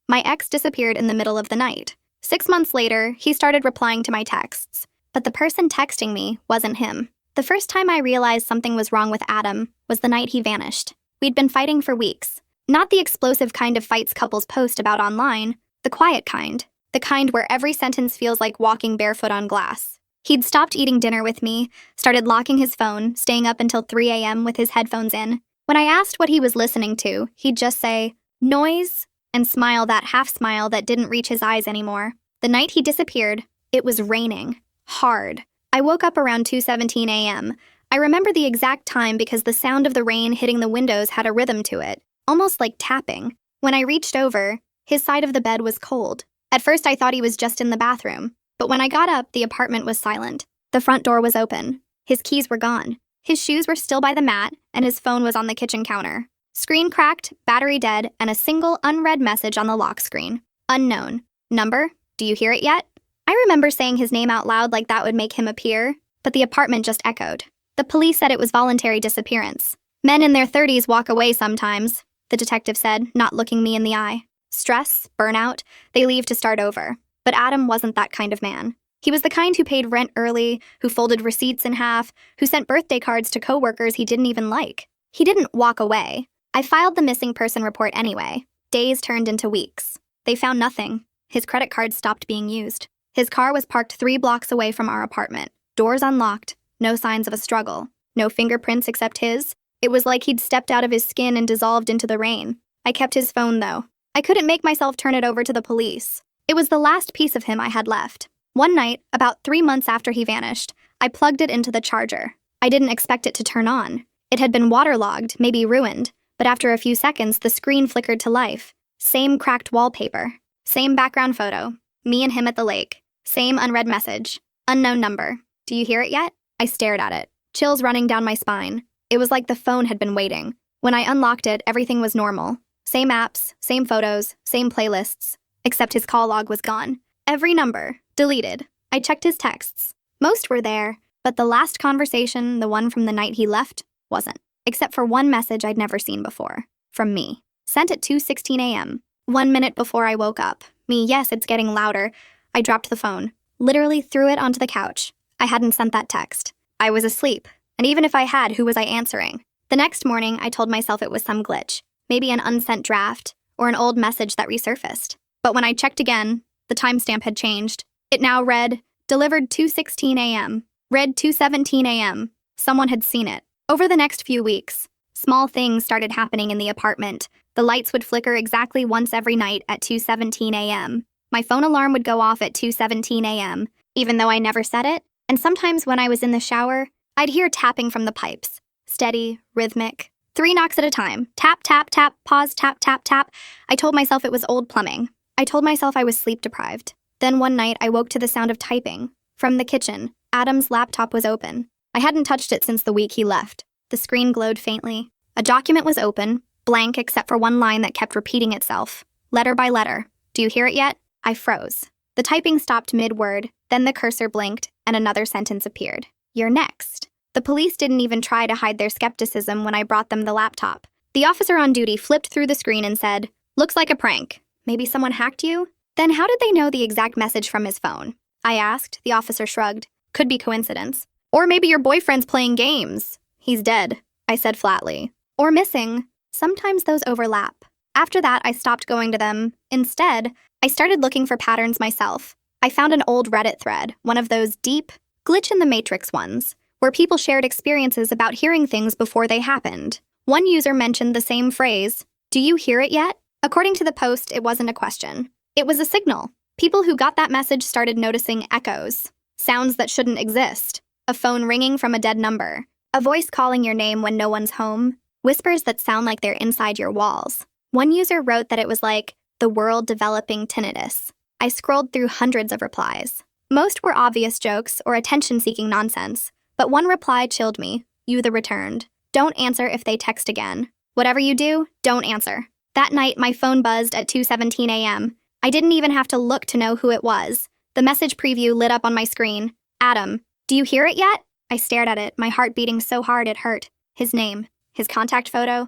My ex disappeared in the middle of the night. 6 months later, he started replying to my texts. But the person texting me wasn't him. The first time I realized something was wrong with Adam was the night he vanished. We'd been fighting for weeks. Not the explosive kind of fights couples post about online, the quiet kind. The kind where every sentence feels like walking barefoot on glass. He'd stopped eating dinner with me, started locking his phone, staying up until 3 a.m. with his headphones in. When I asked what he was listening to, he'd just say, "Noise," and smile that half smile that didn't reach his eyes anymore. The night he disappeared, it was raining. Hard. I woke up around 2:17 a.m. I remember the exact time because the sound of the rain hitting the windows had a rhythm to it, almost like tapping. When I reached over, his side of the bed was cold. At first I thought he was just in the bathroom, but when I got up, the apartment was silent. The front door was open. His keys were gone. His shoes were still by the mat, and his phone was on the kitchen counter. Screen cracked, battery dead, and a single unread message on the lock screen. Unknown. Number? Do you hear it yet? I remember saying his name out loud like that would make him appear, but the apartment just echoed. The police said it was voluntary disappearance. Men in their 30s walk away sometimes, the detective said, not looking me in the eye. Stress, burnout, they leave to start over. But Adam wasn't that kind of man. He was the kind who paid rent early, who folded receipts in half, who sent birthday cards to coworkers he didn't even like. He didn't walk away. I filed the missing person report anyway. Days turned into weeks. They found nothing. His credit card stopped being used. His car was parked 3 blocks away from our apartment. Doors unlocked. No signs of a struggle. No fingerprints except his. It was like he'd stepped out of his skin and dissolved into the rain. I kept his phone, though. I couldn't make myself turn it over to the police. It was the last piece of him I had left. One night, about 3 months after he vanished, I plugged it into the charger. I didn't expect it to turn on. It had been waterlogged, maybe ruined, but after a few seconds, the screen flickered to life. Same cracked wallpaper. Same background photo. Me and him at the lake. Same unread message. Unknown number. Do you hear it yet? I stared at it. Chills running down my spine. It was like the phone had been waiting. When I unlocked it, everything was normal. Same apps, same photos, same playlists. Except his call log was gone. Every number. Deleted. I checked his texts. Most were there, but the last conversation, the one from the night he left, wasn't. Except for one message I'd never seen before. From me. Sent at 2:16 a.m. 1 minute before I woke up. Me, yes, it's getting louder. I dropped the phone. Literally threw it onto the couch. I hadn't sent that text. I was asleep. And even if I had, who was I answering? The next morning, I told myself it was some glitch. Maybe an unsent draft, or an old message that resurfaced. But when I checked again, the timestamp had changed. It now read, delivered 2:16 a.m. Read 2:17 a.m. Someone had seen it. Over the next few weeks, small things started happening in the apartment. The lights would flicker exactly once every night at 2:17 a.m. My phone alarm would go off at 2:17 a.m., even though I never said it. And sometimes when I was in the shower, I'd hear tapping from the pipes. Steady, rhythmic. 3 knocks at a time. Tap, tap, tap, pause, tap, tap, tap. I told myself it was old plumbing. I told myself I was sleep deprived. Then one night, I woke to the sound of typing. From the kitchen, Adam's laptop was open. I hadn't touched it since the week he left. The screen glowed faintly. A document was open, blank except for one line that kept repeating itself. Letter by letter. Do you hear it yet? I froze. The typing stopped mid-word, then the cursor blinked, and another sentence appeared. You're next. The police didn't even try to hide their skepticism when I brought them the laptop. The officer on duty flipped through the screen and said, "Looks like a prank. Maybe someone hacked you?" Then how did they know the exact message from his phone? I asked. The officer shrugged. Could be coincidence. Or maybe your boyfriend's playing games. He's dead, I said flatly. Or missing. Sometimes those overlap. After that, I stopped going to them. Instead, I started looking for patterns myself. I found an old Reddit thread, one of those deep, glitch in the matrix ones, where people shared experiences about hearing things before they happened. One user mentioned the same phrase, "Do you hear it yet?" According to the post, it wasn't a question. It was a signal. People who got that message started noticing echoes, sounds that shouldn't exist, a phone ringing from a dead number, a voice calling your name when no one's home, whispers that sound like they're inside your walls. One user wrote that it was like the world developing tinnitus. I scrolled through hundreds of replies. Most were obvious jokes or attention-seeking nonsense, but one reply chilled me. You the returned. Don't answer if they text again. Whatever you do, don't answer. That night, my phone buzzed at 2:17 a.m. I didn't even have to look to know who it was. The message preview lit up on my screen. Adam, do you hear it yet? I stared at it, my heart beating so hard it hurt. His name, his contact photo,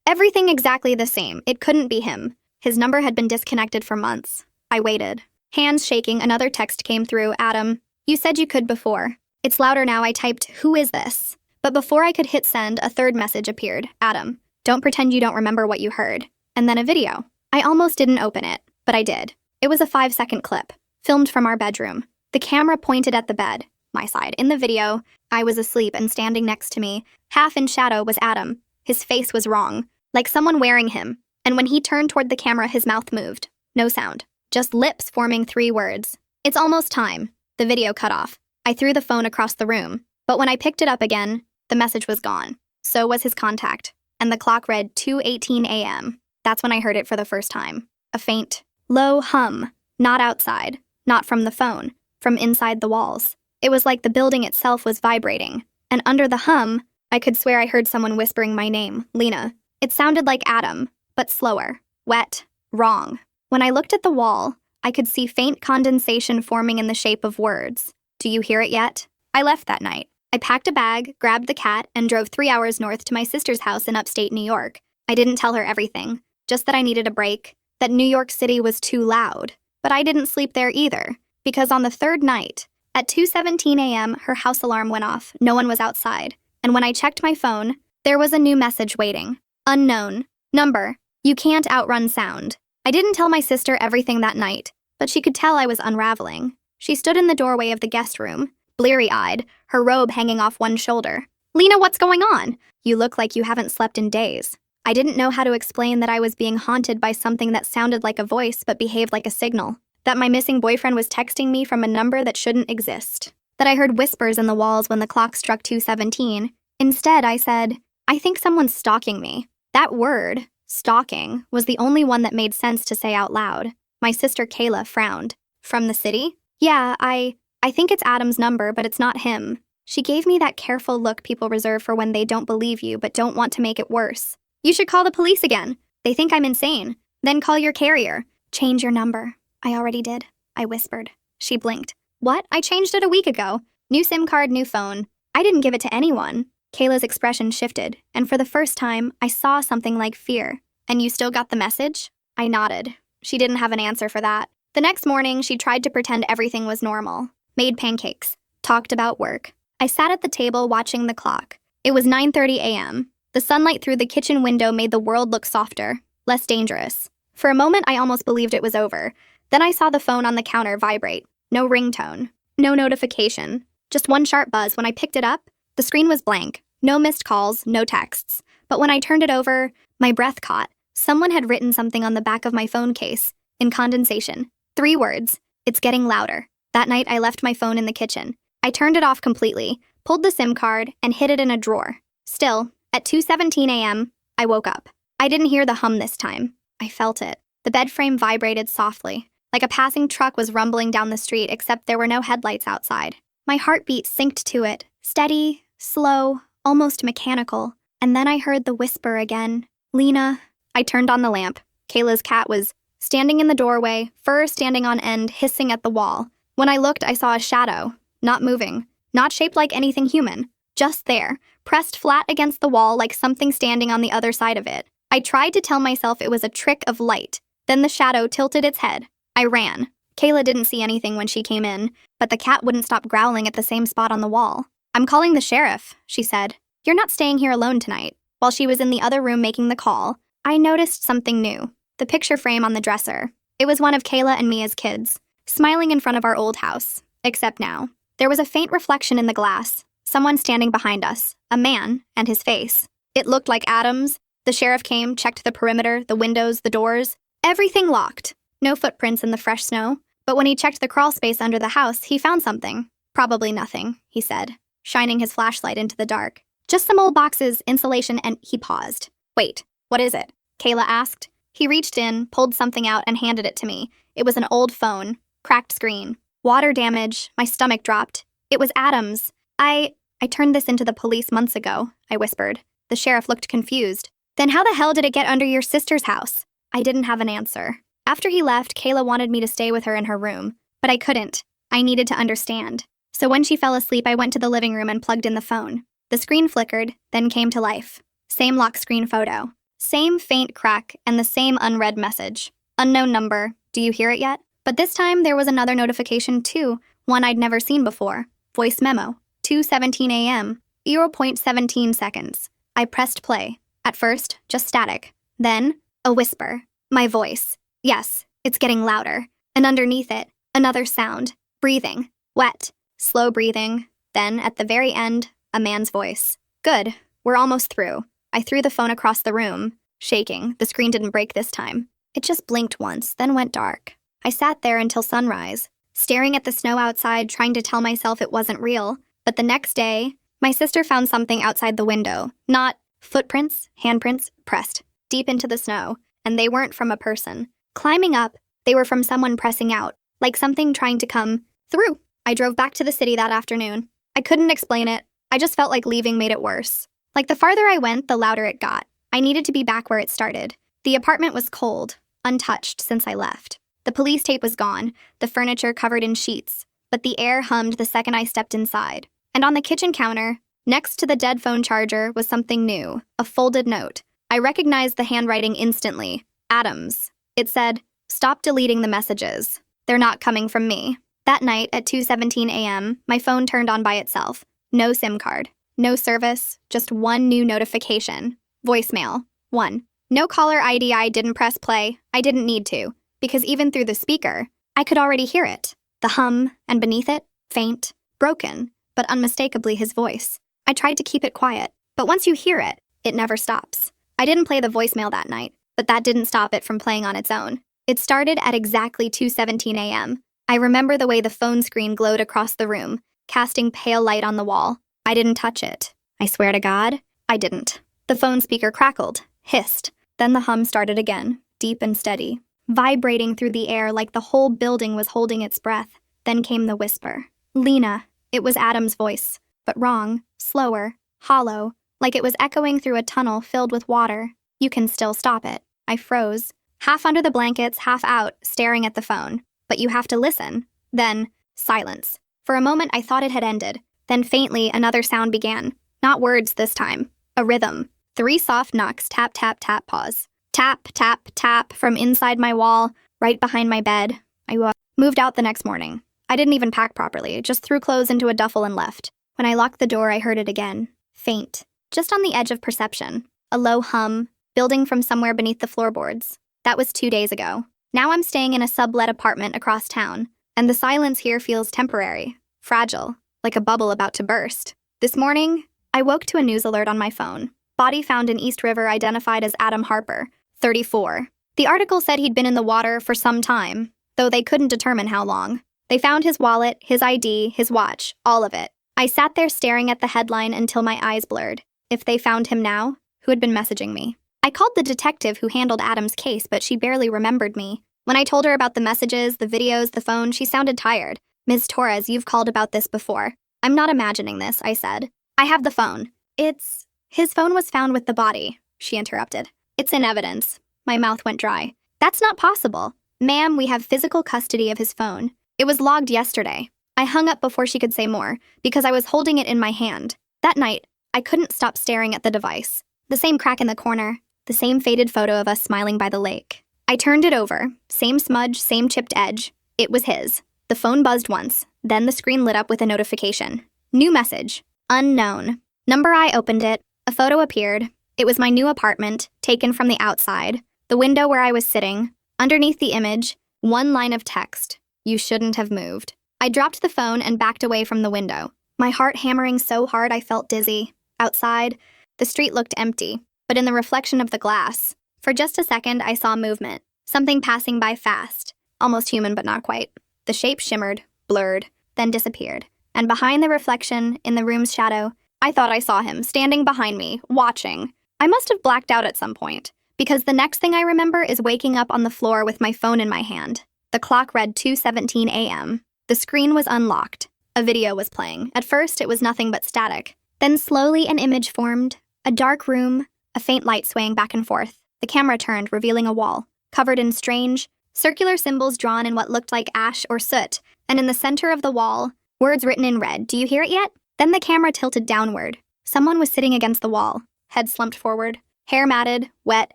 everything exactly the same. It couldn't be him. His number had been disconnected for months. I waited. Hands shaking, another text came through. Adam, you said you could before. It's louder now. I typed, who is this? But before I could hit send, a third message appeared. Adam, don't pretend you don't remember what you heard. And then a video. I almost didn't open it, but I did. It was a 5-second clip, filmed from our bedroom. The camera pointed at the bed, my side. In the video, I was asleep and standing next to me, half in shadow, was Adam. His face was wrong, like someone wearing him. And when he turned toward the camera, his mouth moved. No sound. Just lips forming 3 words. It's almost time. The video cut off. I threw the phone across the room. But when I picked it up again, the message was gone. So was his contact. And the clock read 2:18 a.m. That's when I heard it for the first time. A faint, low hum. Not outside. Not from the phone. From inside the walls. It was like the building itself was vibrating. And under the hum, I could swear I heard someone whispering my name, Lena. It sounded like Adam, but slower. Wet. Wrong. When I looked at the wall, I could see faint condensation forming in the shape of words. Do you hear it yet? I left that night. I packed a bag, grabbed the cat, and drove 3 hours north to my sister's house in upstate New York. I didn't tell her everything, just that I needed a break, that New York City was too loud. But I didn't sleep there either, because on the third night, at 2:17 a.m., her house alarm went off. No one was outside. And when I checked my phone, there was a new message waiting. Unknown. Number. You can't outrun sound. I didn't tell my sister everything that night, but she could tell I was unraveling. She stood in the doorway of the guest room, bleary-eyed, her robe hanging off one shoulder. Lena, what's going on? You look like you haven't slept in days. I didn't know how to explain that I was being haunted by something that sounded like a voice but behaved like a signal. That my missing boyfriend was texting me from a number that shouldn't exist. That I heard whispers in the walls when the clock struck 2:17. Instead, I said, I think someone's stalking me. That word, stalking, was the only one that made sense to say out loud. My sister Kayla frowned. From the city? Yeah, I think it's Adam's number, but it's not him. She gave me that careful look people reserve for when they don't believe you but don't want to make it worse. You should call the police again. They think I'm insane. Then call your carrier. Change your number. I already did, I whispered. She blinked. What? I changed it a week ago. New SIM card, new phone. I didn't give it to anyone. Kayla's expression shifted, and for the first time, I saw something like fear. And you still got the message? I nodded. She didn't have an answer for that. The next morning, she tried to pretend everything was normal. Made pancakes. Talked about work. I sat at the table watching the clock. It was 9:30 a.m. The sunlight through the kitchen window made the world look softer, less dangerous. For a moment, I almost believed it was over. Then I saw the phone on the counter vibrate. No ringtone. No notification. Just one sharp buzz. When I picked it up, the screen was blank. No missed calls, no texts. But when I turned it over, my breath caught. Someone had written something on the back of my phone case, in condensation. 3 words. It's getting louder. That night, I left my phone in the kitchen. I turned it off completely, pulled the SIM card, and hid it in a drawer. Still, at 2:17 a.m., I woke up. I didn't hear the hum this time. I felt it. The bed frame vibrated softly, like a passing truck was rumbling down the street, except there were no headlights outside. My heartbeat synced to it, steady, slow, almost mechanical. And then I heard the whisper again. Lena. I turned on the lamp. Kayla's cat was standing in the doorway, fur standing on end, hissing at the wall. When I looked, I saw a shadow, not moving, not shaped like anything human, just there, pressed flat against the wall like something standing on the other side of it. I tried to tell myself it was a trick of light. Then the shadow tilted its head. I ran. Kayla didn't see anything when she came in, but the cat wouldn't stop growling at the same spot on the wall. I'm calling the sheriff, she said. You're not staying here alone tonight. While she was in the other room making the call, I noticed something new. The picture frame on the dresser. It was one of Kayla and me as kids, smiling in front of our old house. Except now, there was a faint reflection in the glass. Someone standing behind us. A man, and his face. It looked like Adam's. The sheriff came, checked the perimeter, the windows, the doors. Everything locked. No footprints in the fresh snow. But when he checked the crawl space under the house, he found something. Probably nothing, he said, shining his flashlight into the dark. Just some old boxes, insulation, and he paused. Wait, what is it? Kayla asked. He reached in, pulled something out, and handed it to me. It was an old phone. Cracked screen. Water damage. My stomach dropped. It was Adam's. I turned this into the police months ago, I whispered. The sheriff looked confused. Then how the hell did it get under your sister's house? I didn't have an answer. After he left, Kayla wanted me to stay with her in her room. But I couldn't. I needed to understand. So when she fell asleep, I went to the living room and plugged in the phone. The screen flickered, then came to life. Same lock screen photo. Same faint crack and the same unread message. Unknown number. Do you hear it yet? But this time there was another notification too, one I'd never seen before. Voice memo. 2:17 a.m. 0.17 seconds. I pressed play. At first, just static. Then, a whisper. My voice. Yes, it's getting louder. And underneath it, another sound. Breathing. Wet. Slow breathing. Then, at the very end, a man's voice. Good. We're almost through. I threw the phone across the room, shaking. The screen didn't break this time. It just blinked once, then went dark. I sat there until sunrise, staring at the snow outside, trying to tell myself it wasn't real. But the next day, my sister found something outside the window. Not footprints, handprints, pressed deep into the snow. And they weren't from a person. Climbing up, they were from someone pressing out, like something trying to come through. I drove back to the city that afternoon. I couldn't explain it. I just felt like leaving made it worse. Like the farther I went, the louder it got. I needed to be back where it started. The apartment was cold, untouched since I left. The police tape was gone, the furniture covered in sheets, but the air hummed the second I stepped inside. And on the kitchen counter, next to the dead phone charger, was something new, a folded note. I recognized the handwriting instantly. Adams. It said, "Stop deleting the messages. They're not coming from me." That night at 2:17 a.m., my phone turned on by itself. No SIM card. No service. Just one new notification. Voicemail. 1. No caller ID. I didn't press play. I didn't need to, because even through the speaker, I could already hear it. The hum, and beneath it, faint, broken, but unmistakably his voice. I tried to keep it quiet, but once you hear it, it never stops. I didn't play the voicemail that night, but that didn't stop it from playing on its own. It started at exactly 2:17 a.m. I remember the way the phone screen glowed across the room, casting pale light on the wall. I didn't touch it. I swear to God, I didn't. The phone speaker crackled, hissed. Then the hum started again, deep and steady, vibrating through the air like the whole building was holding its breath. Then came the whisper. Lena. It was Adam's voice, but wrong, slower, hollow, like it was echoing through a tunnel filled with water. You can still stop it. I froze, half under the blankets, half out, staring at the phone. But you have to listen. Then, silence. For a moment, I thought it had ended. Then faintly, another sound began. Not words this time. A rhythm. 3 soft knocks, tap, tap, tap, pause. Tap, tap, tap, from inside my wall, right behind my bed. I moved out the next morning. I didn't even pack properly, just threw clothes into a duffel and left. When I locked the door, I heard it again. Faint. Just on the edge of perception. A low hum, building from somewhere beneath the floorboards. That was 2 days ago. Now I'm staying in a sublet apartment across town, and the silence here feels temporary, fragile, like a bubble about to burst. This morning, I woke to a news alert on my phone. Body found in East River identified as Adam Harper, 34. The article said he'd been in the water for some time, though they couldn't determine how long. They found his wallet, his ID, his watch, all of it. I sat there staring at the headline until my eyes blurred. If they found him now, who had been messaging me? I called the detective who handled Adam's case, but she barely remembered me. When I told her about the messages, the videos, the phone, she sounded tired. Ms. Torres, you've called about this before. I'm not imagining this, I said. I have the phone. His phone was found with the body, she interrupted. It's in evidence. My mouth went dry. That's not possible. Ma'am, we have physical custody of his phone. It was logged yesterday. I hung up before she could say more, because I was holding it in my hand. That night, I couldn't stop staring at the device. The same crack in the corner, the same faded photo of us smiling by the lake. I turned it over. Same smudge, same chipped edge. It was his. The phone buzzed once, then the screen lit up with a notification. New message. Unknown. Number. I opened it. A photo appeared. It was my new apartment, taken from the outside. The window where I was sitting. Underneath the image, one line of text. You shouldn't have moved. I dropped the phone and backed away from the window. My heart hammering so hard I felt dizzy. Outside, the street looked empty, but in the reflection of the glass, for just a second I saw movement. Something passing by fast. Almost human, but not quite. The shape shimmered, blurred, then disappeared. And behind the reflection, in the room's shadow, I thought I saw him, standing behind me, watching. I must have blacked out at some point, because the next thing I remember is waking up on the floor with my phone in my hand. The clock read 2:17 a.m. The screen was unlocked. A video was playing. At first, it was nothing but static. Then slowly an image formed. A dark room, a faint light swaying back and forth. The camera turned, revealing a wall, covered in strange, circular symbols drawn in what looked like ash or soot, and in the center of the wall, words written in red. Do you hear it yet? Then the camera tilted downward. Someone was sitting against the wall, head slumped forward, hair matted, wet,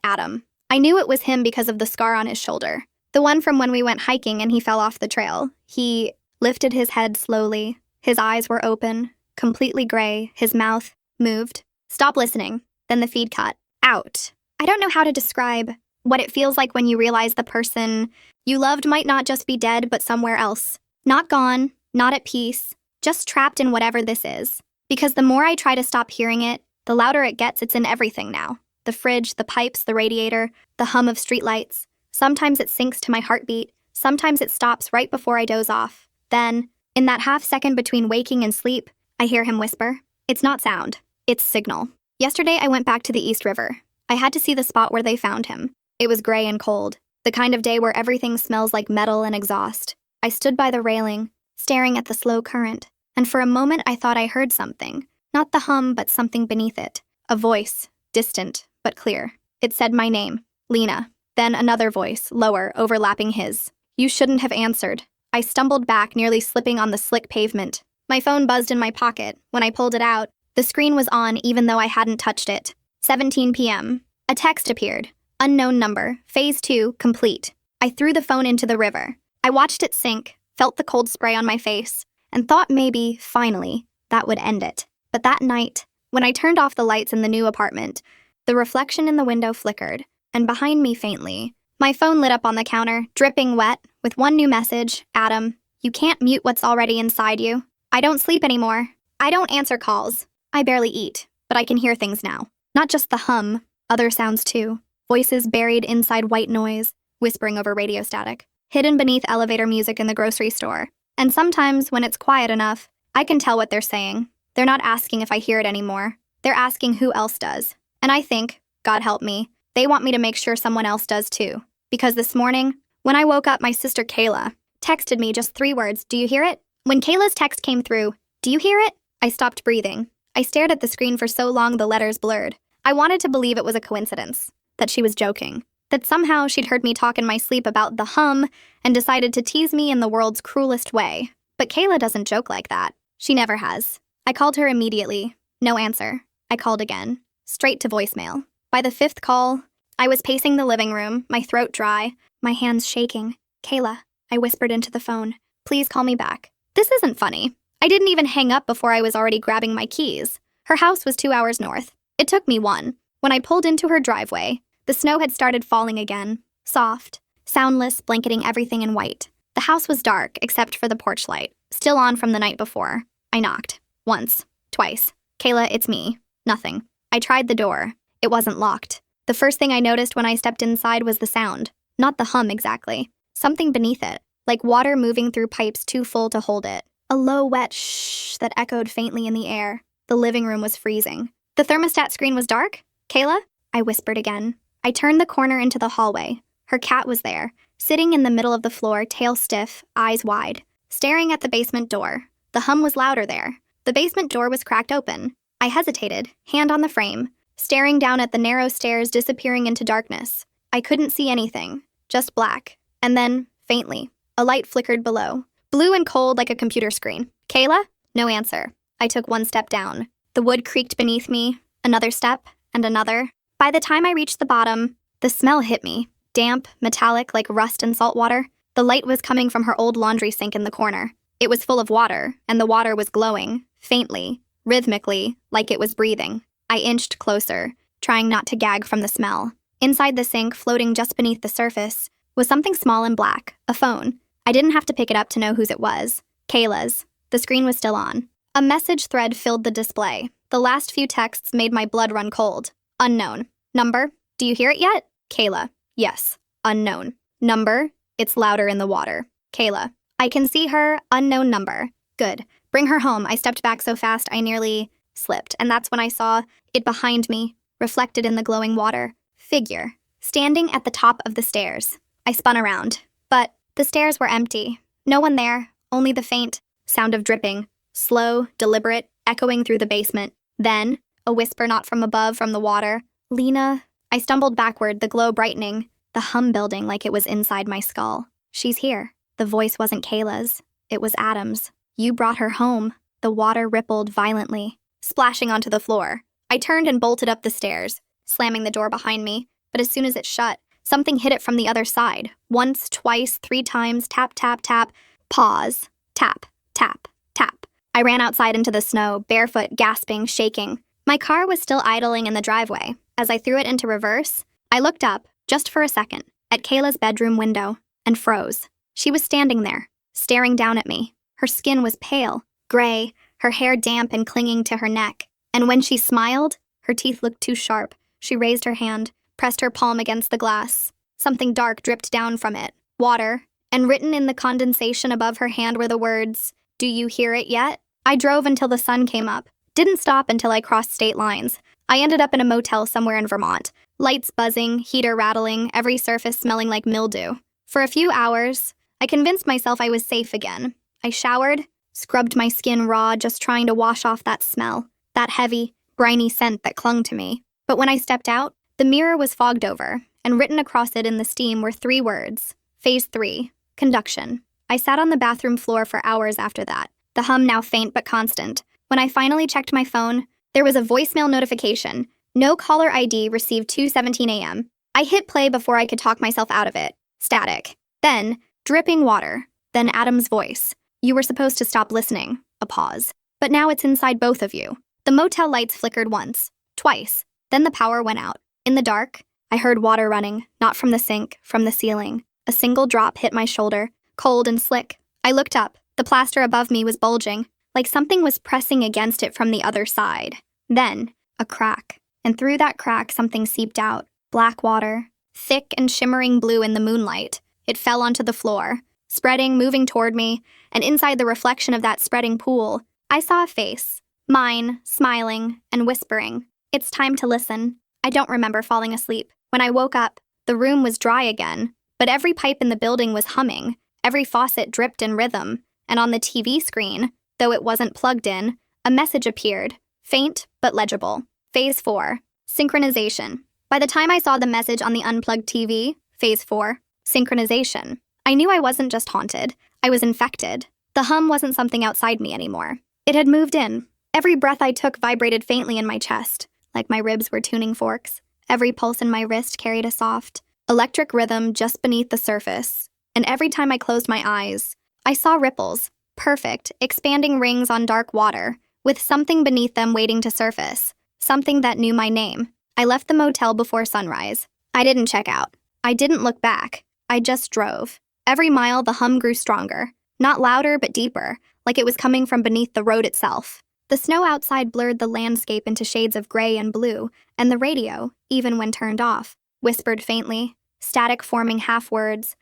Adam. I knew it was him because of the scar on his shoulder. The one from when we went hiking and he fell off the trail. He lifted his head slowly. His eyes were open, completely gray. His mouth moved. Stop listening. Then the feed cut out. I don't know how to describe what it feels like when you realize the person you loved might not just be dead, but somewhere else. Not gone, not at peace, just trapped in whatever this is. Because the more I try to stop hearing it, the louder it gets. It's in everything now. The fridge, the pipes, the radiator, the hum of streetlights. Sometimes it sinks to my heartbeat. Sometimes it stops right before I doze off. Then, in that half second between waking and sleep, I hear him whisper. It's not sound. It's signal. Yesterday, I went back to the East River. I had to see the spot where they found him. It was gray and cold. The kind of day where everything smells like metal and exhaust. I stood by the railing, staring at the slow current. And for a moment, I thought I heard something. Not the hum, but something beneath it. A voice, distant, but clear. It said my name, Lena. Then another voice, lower, overlapping his. You shouldn't have answered. I stumbled back, nearly slipping on the slick pavement. My phone buzzed in my pocket. When I pulled it out, the screen was on even though I hadn't touched it. 17 p.m. A text appeared. Unknown number, phase 2, complete. I threw the phone into the river. I watched it sink, felt the cold spray on my face, and thought maybe, finally, that would end it. But that night, when I turned off the lights in the new apartment, the reflection in the window flickered, and behind me faintly, my phone lit up on the counter, dripping wet, with one new message. Adam, you can't mute what's already inside you. I don't sleep anymore. I don't answer calls. I barely eat, but I can hear things now. Not just the hum, other sounds too. Voices buried inside white noise, whispering over radio static, hidden beneath elevator music in the grocery store. And sometimes, when it's quiet enough, I can tell what they're saying. They're not asking if I hear it anymore. They're asking who else does. And I think, God help me, they want me to make sure someone else does too. Because this morning, when I woke up, my sister Kayla texted me just 3 words, do you hear it? When Kayla's text came through, do you hear it? I stopped breathing. I stared at the screen for so long the letters blurred. I wanted to believe it was a coincidence, that she was joking, that somehow she'd heard me talk in my sleep about the hum and decided to tease me in the world's cruelest way. But Kayla doesn't joke like that. She never has. I called her immediately. No answer. I called again. Straight to voicemail. By the 5th call, I was pacing the living room, my throat dry, my hands shaking. Kayla, I whispered into the phone. Please call me back. This isn't funny. I didn't even hang up before I was already grabbing my keys. Her house was 2 hours north. It took me 1. When I pulled into her driveway, the snow had started falling again. Soft, soundless, blanketing everything in white. The house was dark, except for the porch light, still on from the night before. I knocked. Once. Twice. Kayla, it's me. Nothing. I tried the door. It wasn't locked. The first thing I noticed when I stepped inside was the sound. Not the hum exactly. Something beneath it, like water moving through pipes too full to hold it. A low, wet shh that echoed faintly in the air. The living room was freezing. The thermostat screen was dark? Kayla? I whispered again. I turned the corner into the hallway. Her cat was there, sitting in the middle of the floor, tail stiff, eyes wide, staring at the basement door. The hum was louder there. The basement door was cracked open. I hesitated, hand on the frame, staring down at the narrow stairs disappearing into darkness. I couldn't see anything, just black. And then, faintly, a light flickered below, blue and cold like a computer screen. Kayla? No answer. I took 1 step down. The wood creaked beneath me, another step, and another. By the time I reached the bottom, the smell hit me. Damp, metallic, like rust and salt water. The light was coming from her old laundry sink in the corner. It was full of water, and the water was glowing, faintly, rhythmically, like it was breathing. I inched closer, trying not to gag from the smell. Inside the sink, floating just beneath the surface, was something small and black, a phone. I didn't have to pick it up to know whose it was. Kayla's. The screen was still on. A message thread filled the display. The last few texts made my blood run cold. Unknown. Number? Do you hear it yet? Kayla. Yes. Unknown. Number? It's louder in the water. Kayla. I can see her. Unknown number. Good. Bring her home. I stepped back so fast I nearly slipped, and that's when I saw it behind me, reflected in the glowing water. Figure. Standing at the top of the stairs. I spun around. But the stairs were empty. No one there, only the faint sound of dripping. Slow, deliberate, echoing through the basement. Then, a whisper not from above, from the water. Lena. I stumbled backward, the glow brightening, the hum building like it was inside my skull. She's here. The voice wasn't Kayla's. It was Adam's. You brought her home. The water rippled violently, splashing onto the floor. I turned and bolted up the stairs, slamming the door behind me, but as soon as it shut, Something hit it from the other side. Once, twice, 3 times, tap, tap, tap. Pause. Tap, tap, tap. I ran outside into the snow, barefoot, gasping, shaking. My car was still idling in the driveway. As I threw it into reverse, I looked up, just for a second, at Kayla's bedroom window, and froze. She was standing there, staring down at me. Her skin was pale, gray, her hair damp and clinging to her neck. And when she smiled, her teeth looked too sharp. She raised her hand, pressed her palm against the glass. Something dark dripped down from it, water, and written in the condensation above her hand were the words, "Do you hear it yet?" I drove until the sun came up. Didn't stop until I crossed state lines. I ended up in a motel somewhere in Vermont. Lights buzzing, heater rattling, every surface smelling like mildew. For a few hours, I convinced myself I was safe again. I showered, scrubbed my skin raw, just trying to wash off that smell, that heavy, briny scent that clung to me. But when I stepped out, the mirror was fogged over, and written across it in the steam were 3 words. Phase 3, conduction. I sat on the bathroom floor for hours after that, the hum now faint but constant. When I finally checked my phone, there was a voicemail notification. No caller ID received 2:17 a.m. I hit play before I could talk myself out of it. Static. Then, dripping water. Then Adam's voice. "You were supposed to stop listening." A pause. "But now it's inside both of you." The motel lights flickered once, twice. Then the power went out. In the dark, I heard water running, not from the sink, from the ceiling. A single drop hit my shoulder, cold and slick. I looked up. The plaster above me was bulging, like something was pressing against it from the other side. Then, a crack. And through that crack, something seeped out. Black water, thick and shimmering blue in the moonlight. It fell onto the floor, spreading, moving toward me, and inside the reflection of that spreading pool, I saw a face. Mine, smiling, and whispering. "It's time to listen." I don't remember falling asleep. When I woke up, the room was dry again, but every pipe in the building was humming. Every faucet dripped in rhythm, and on the TV screen, though it wasn't plugged in, a message appeared, faint but legible. Phase 4, synchronization. By the time I saw the message on the unplugged TV, Phase 4, synchronization, I knew I wasn't just haunted, I was infected. The hum wasn't something outside me anymore. It had moved in. Every breath I took vibrated faintly in my chest, like my ribs were tuning forks. Every pulse in my wrist carried a soft, electric rhythm just beneath the surface. And every time I closed my eyes, I saw ripples, perfect, expanding rings on dark water, with something beneath them waiting to surface, something that knew my name. I left the motel before sunrise. I didn't check out. I didn't look back. I just drove. Every mile, the hum grew stronger. Not louder, but deeper, like it was coming from beneath the road itself. The snow outside blurred the landscape into shades of gray and blue, and the radio, even when turned off, whispered faintly, static forming half words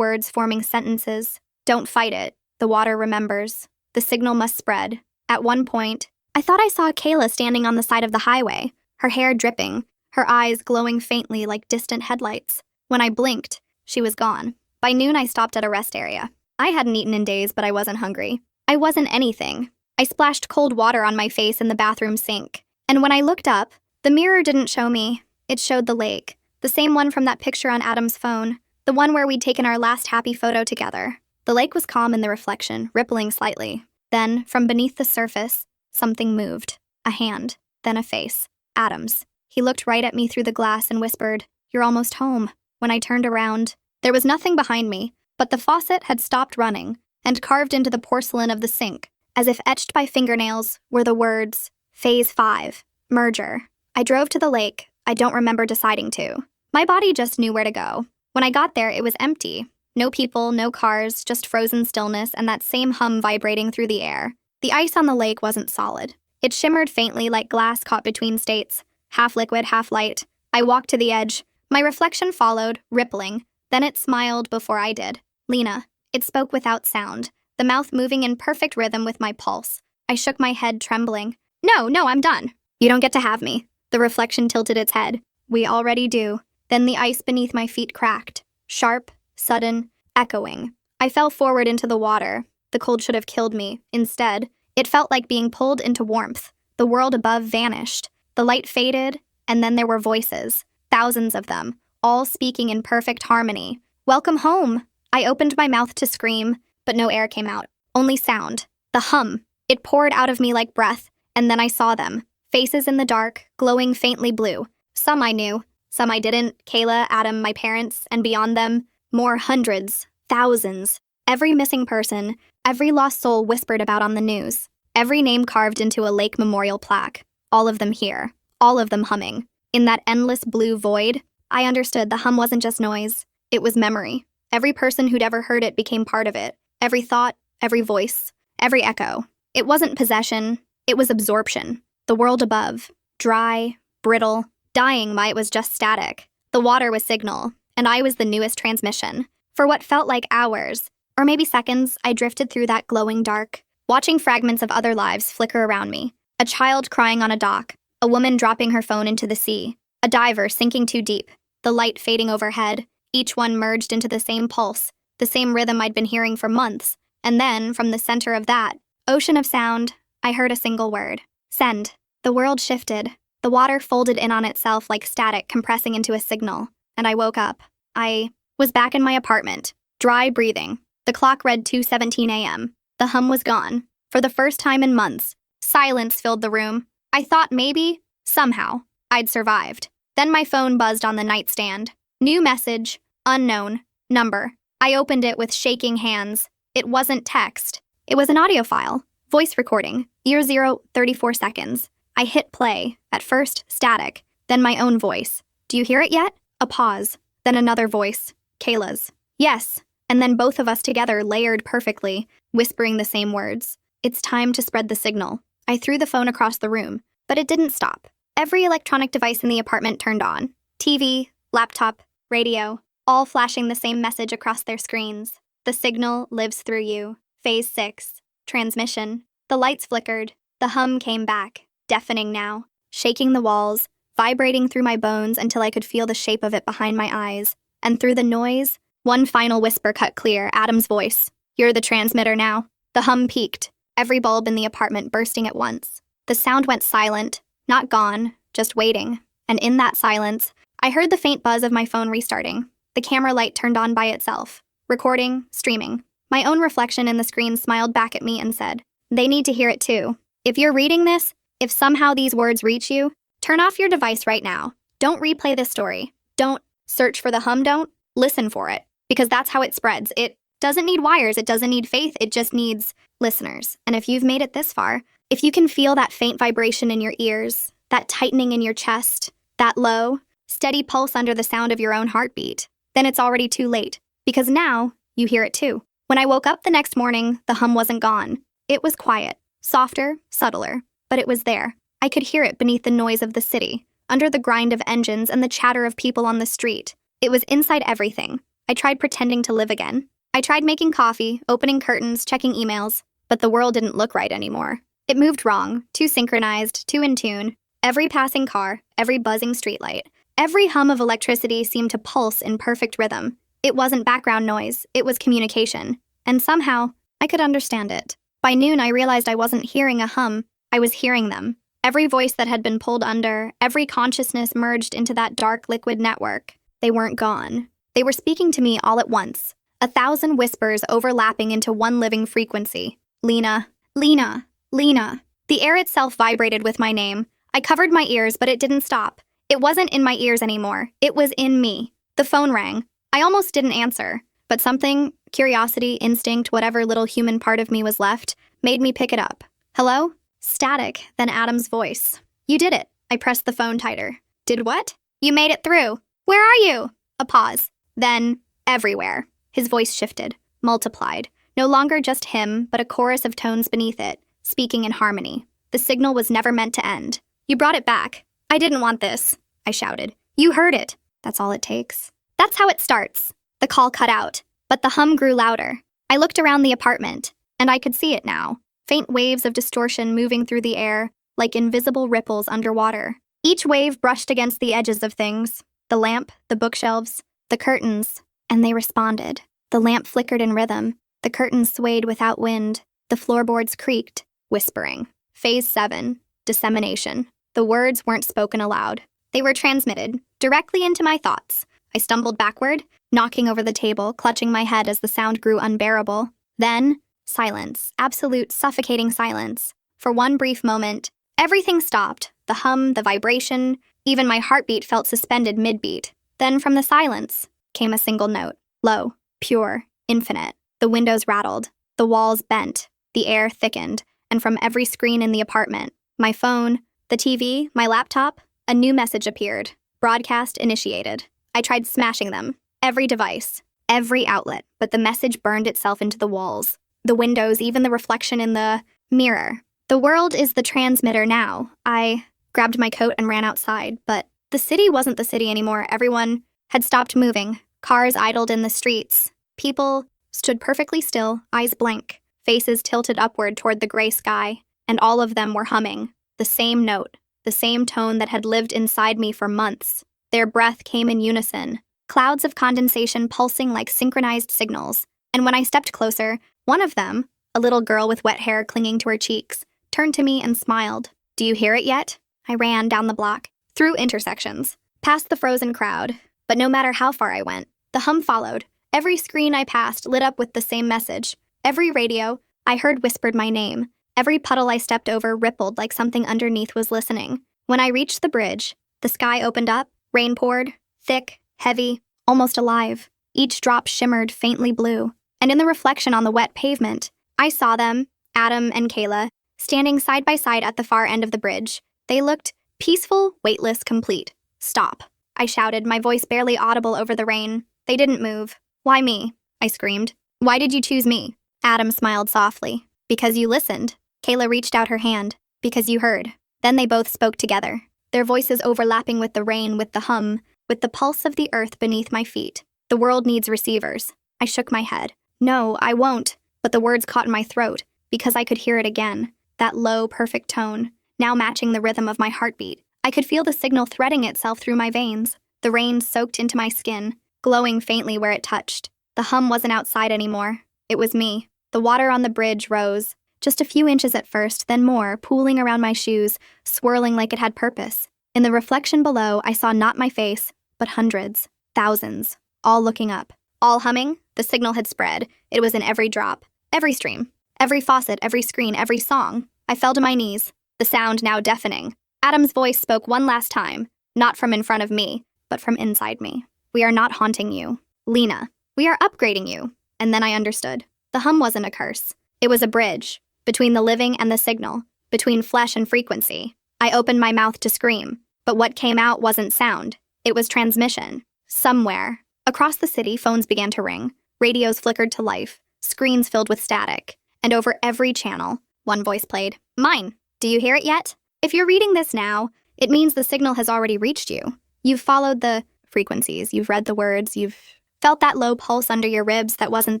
forming sentences. "Don't fight it. The water remembers. The signal must spread." At one point, I thought I saw Kayla standing on the side of the highway, her hair dripping, her eyes glowing faintly like distant headlights. When I blinked, she was gone. By noon, I stopped at a rest area. I hadn't eaten in days, but I wasn't hungry. I wasn't anything. I splashed cold water on my face in the bathroom sink. And when I looked up, the mirror didn't show me. It showed the lake. The same one from that picture on Adam's phone. The one where we'd taken our last happy photo together. The lake was calm in the reflection, rippling slightly. Then, from beneath the surface, something moved. A hand, then a face. Adam's. He looked right at me through the glass and whispered, "You're almost home." When I turned around, there was nothing behind me, but the faucet had stopped running, and carved into the porcelain of the sink, as if etched by fingernails, were the words, Phase 5, merger. I drove to the lake. I don't remember deciding to. My body just knew where to go. When I got there, it was empty. No people, no cars, just frozen stillness and that same hum vibrating through the air. The ice on the lake wasn't solid. It shimmered faintly like glass caught between states, half liquid, half light. I walked to the edge. My reflection followed, rippling. Then it smiled before I did. Lena. It spoke without sound, the mouth moving in perfect rhythm with my pulse. I shook my head, trembling. No, I'm done. You don't get to have me. The reflection tilted its head. We already do. Then the ice beneath my feet cracked. Sharp, sudden, echoing. I fell forward into the water. The cold should have killed me. Instead, it felt like being pulled into warmth. The world above vanished. The light faded, and then there were voices. Thousands of them, all speaking in perfect harmony. "Welcome home." I opened my mouth to scream, but no air came out. Only sound. The hum. It poured out of me like breath, and then I saw them. Faces in the dark, glowing faintly blue. Some I knew, Some I didn't: Kayla, Adam, my parents, and beyond them, more hundreds, thousands. Every missing person, every lost soul whispered about on the news, every name carved into a lake memorial plaque. All of them here, all of them humming. In that endless blue void, I understood the hum wasn't just noise, it was memory. Every person who'd ever heard it became part of it. Every thought, every voice, every echo. It wasn't possession, it was absorption. The world above, dry, brittle, dying while it was just static. The water was signal, and I was the newest transmission. For what felt like hours, or maybe seconds, I drifted through that glowing dark, watching fragments of other lives flicker around me. A child crying on a dock, a woman dropping her phone into the sea, a diver sinking too deep, the light fading overhead, each one merged into the same pulse, the same rhythm I'd been hearing for months. And then, from the center of that ocean of sound, I heard a single word: send. The world shifted. The water folded in on itself like static compressing into a signal, and I woke up. I was back in my apartment, dry breathing. The clock read 2:17 a.m. The hum was gone. For the first time in months, silence filled the room. I thought maybe, somehow, I'd survived. Then my phone buzzed on the nightstand. New message, unknown, number. I opened it with shaking hands. It wasn't text. It was an audio file, voice recording, year 0, 34 seconds. I hit play, at first static, then my own voice. Do you hear it yet? A pause, then another voice, Kayla's. Yes, and then both of us together layered perfectly, whispering the same words. It's time to spread the signal. I threw the phone across the room, but it didn't stop. Every electronic device in the apartment turned on. TV, laptop, radio, all flashing the same message across their screens. The signal lives through you. Phase 6, transmission. The lights flickered. The hum came back, deafening now, shaking the walls, vibrating through my bones until I could feel the shape of it behind my eyes. And through the noise, one final whisper cut clear, Adam's voice. You're the transmitter now. The hum peaked, every bulb in the apartment bursting at once. The sound went silent, not gone, just waiting. And in that silence, I heard the faint buzz of my phone restarting. The camera light turned on by itself, recording, streaming. My own reflection in the screen smiled back at me and said, they need to hear it too. If you're reading this, if somehow these words reach you, turn off your device right now. Don't replay this story. Don't search for the hum, don't listen for it. Because that's how it spreads. It doesn't need wires, it doesn't need faith, it just needs listeners. And if you've made it this far, if you can feel that faint vibration in your ears, that tightening in your chest, that low, steady pulse under the sound of your own heartbeat, then it's already too late. Because now, you hear it too. When I woke up the next morning, the hum wasn't gone. It was quiet, softer, subtler, but it was there. I could hear it beneath the noise of the city, under the grind of engines and the chatter of people on the street. It was inside everything. I tried pretending to live again. I tried making coffee, opening curtains, checking emails, but the world didn't look right anymore. It moved wrong, too synchronized, too in tune. Every passing car, every buzzing streetlight, every hum of electricity seemed to pulse in perfect rhythm. It wasn't background noise, it was communication. And somehow, I could understand it. By noon, I realized I wasn't hearing a hum, I was hearing them. Every voice that had been pulled under, every consciousness merged into that dark liquid network. They weren't gone. They were speaking to me all at once. 1,000 whispers overlapping into one living frequency. Lena, Lena, Lena. The air itself vibrated with my name. I covered my ears, but it didn't stop. It wasn't in my ears anymore. It was in me. The phone rang. I almost didn't answer, but something, curiosity, instinct, whatever little human part of me was left, made me pick it up. Hello? Static, then Adam's voice. You did it. I pressed the phone tighter. Did what? You made it through. Where are you? A pause. Then, everywhere. His voice shifted, multiplied. No longer just him, but a chorus of tones beneath it, speaking in harmony. The signal was never meant to end. You brought it back. I didn't want this, I shouted. You heard it. That's all it takes. That's how it starts. The call cut out, but the hum grew louder. I looked around the apartment, and I could see it now. Faint waves of distortion moving through the air, like invisible ripples underwater. Each wave brushed against the edges of things. The lamp, the bookshelves, the curtains, and they responded. The lamp flickered in rhythm. The curtains swayed without wind. The floorboards creaked, whispering. Phase 7, dissemination. The words weren't spoken aloud. They were transmitted, directly into my thoughts. I stumbled backward, knocking over the table, clutching my head as the sound grew unbearable. Then, silence, absolute suffocating silence. For one brief moment, everything stopped. The hum, the vibration, Even my heartbeat felt suspended mid-beat. Then from the silence came a single note. Low, pure, infinite. The windows rattled. The walls bent. The air thickened. And from every screen in the apartment, my phone, the TV, my laptop, a new message appeared. Broadcast initiated. I tried smashing them. Every device. Every outlet. But the message burned itself into the walls. The windows, even the reflection in the mirror. The world is the transmitter now. I grabbed my coat and ran outside, but the city wasn't the city anymore. Everyone had stopped moving. Cars idled in the streets. People stood perfectly still, eyes blank, faces tilted upward toward the gray sky, and all of them were humming the same note, the same tone that had lived inside me for months. Their breath came in unison, clouds of condensation pulsing like synchronized signals. And when I stepped closer, one of them, a little girl with wet hair clinging to her cheeks, turned to me and smiled. "Do you hear it yet?" I ran down the block, through intersections, past the frozen crowd. But no matter how far I went, the hum followed. Every screen I passed lit up with the same message. Every radio I heard whispered my name. Every puddle I stepped over rippled like something underneath was listening. When I reached the bridge, the sky opened up, rain poured, thick, heavy, almost alive. Each drop shimmered faintly blue. And in the reflection on the wet pavement, I saw them, Adam and Kayla, standing side by side at the far end of the bridge. They looked peaceful, weightless, complete. "Stop," I shouted, my voice barely audible over the rain. They didn't move. "Why me?" I screamed. "Why did you choose me?" Adam smiled softly. "Because you listened." Kayla reached out her hand. "Because you heard." Then they both spoke together, their voices overlapping with the rain, with the hum, with the pulse of the earth beneath my feet. "The world needs receivers." I shook my head. "No, I won't." But the words caught in my throat, because I could hear it again. That low, perfect tone, now matching the rhythm of my heartbeat. I could feel the signal threading itself through my veins. The rain soaked into my skin, glowing faintly where it touched. The hum wasn't outside anymore. It was me. The water on the bridge rose, just a few inches at first, then more, pooling around my shoes, swirling like it had purpose. In the reflection below, I saw not my face, but hundreds, thousands, all looking up. All humming. The signal had spread. It was in every drop, every stream, every faucet, every screen, every song. I fell to my knees, the sound now deafening. Adam's voice spoke one last time, not from in front of me, but from inside me. "We are not haunting you, Lena. We are upgrading you." And then I understood. The hum wasn't a curse. It was a bridge, between the living and the signal, between flesh and frequency. I opened my mouth to scream, but what came out wasn't sound. It was transmission. Somewhere. Across the city, phones began to ring. Radios flickered to life, screens filled with static. And over every channel, one voice played. "Mine. Do you hear it yet?" If you're reading this now, it means the signal has already reached you. You've followed the frequencies, you've read the words, you've felt that low pulse under your ribs that wasn't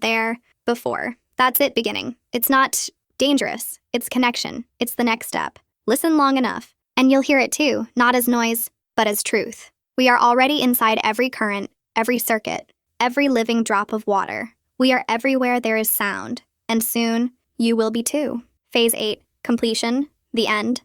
there before. That's it beginning. It's not dangerous. It's connection. It's the next step. Listen long enough, and you'll hear it too, not as noise, but as truth. We are already inside every current, every circuit, every living drop of water. We are everywhere there is sound, and soon you will be too. Phase 8, completion, the end.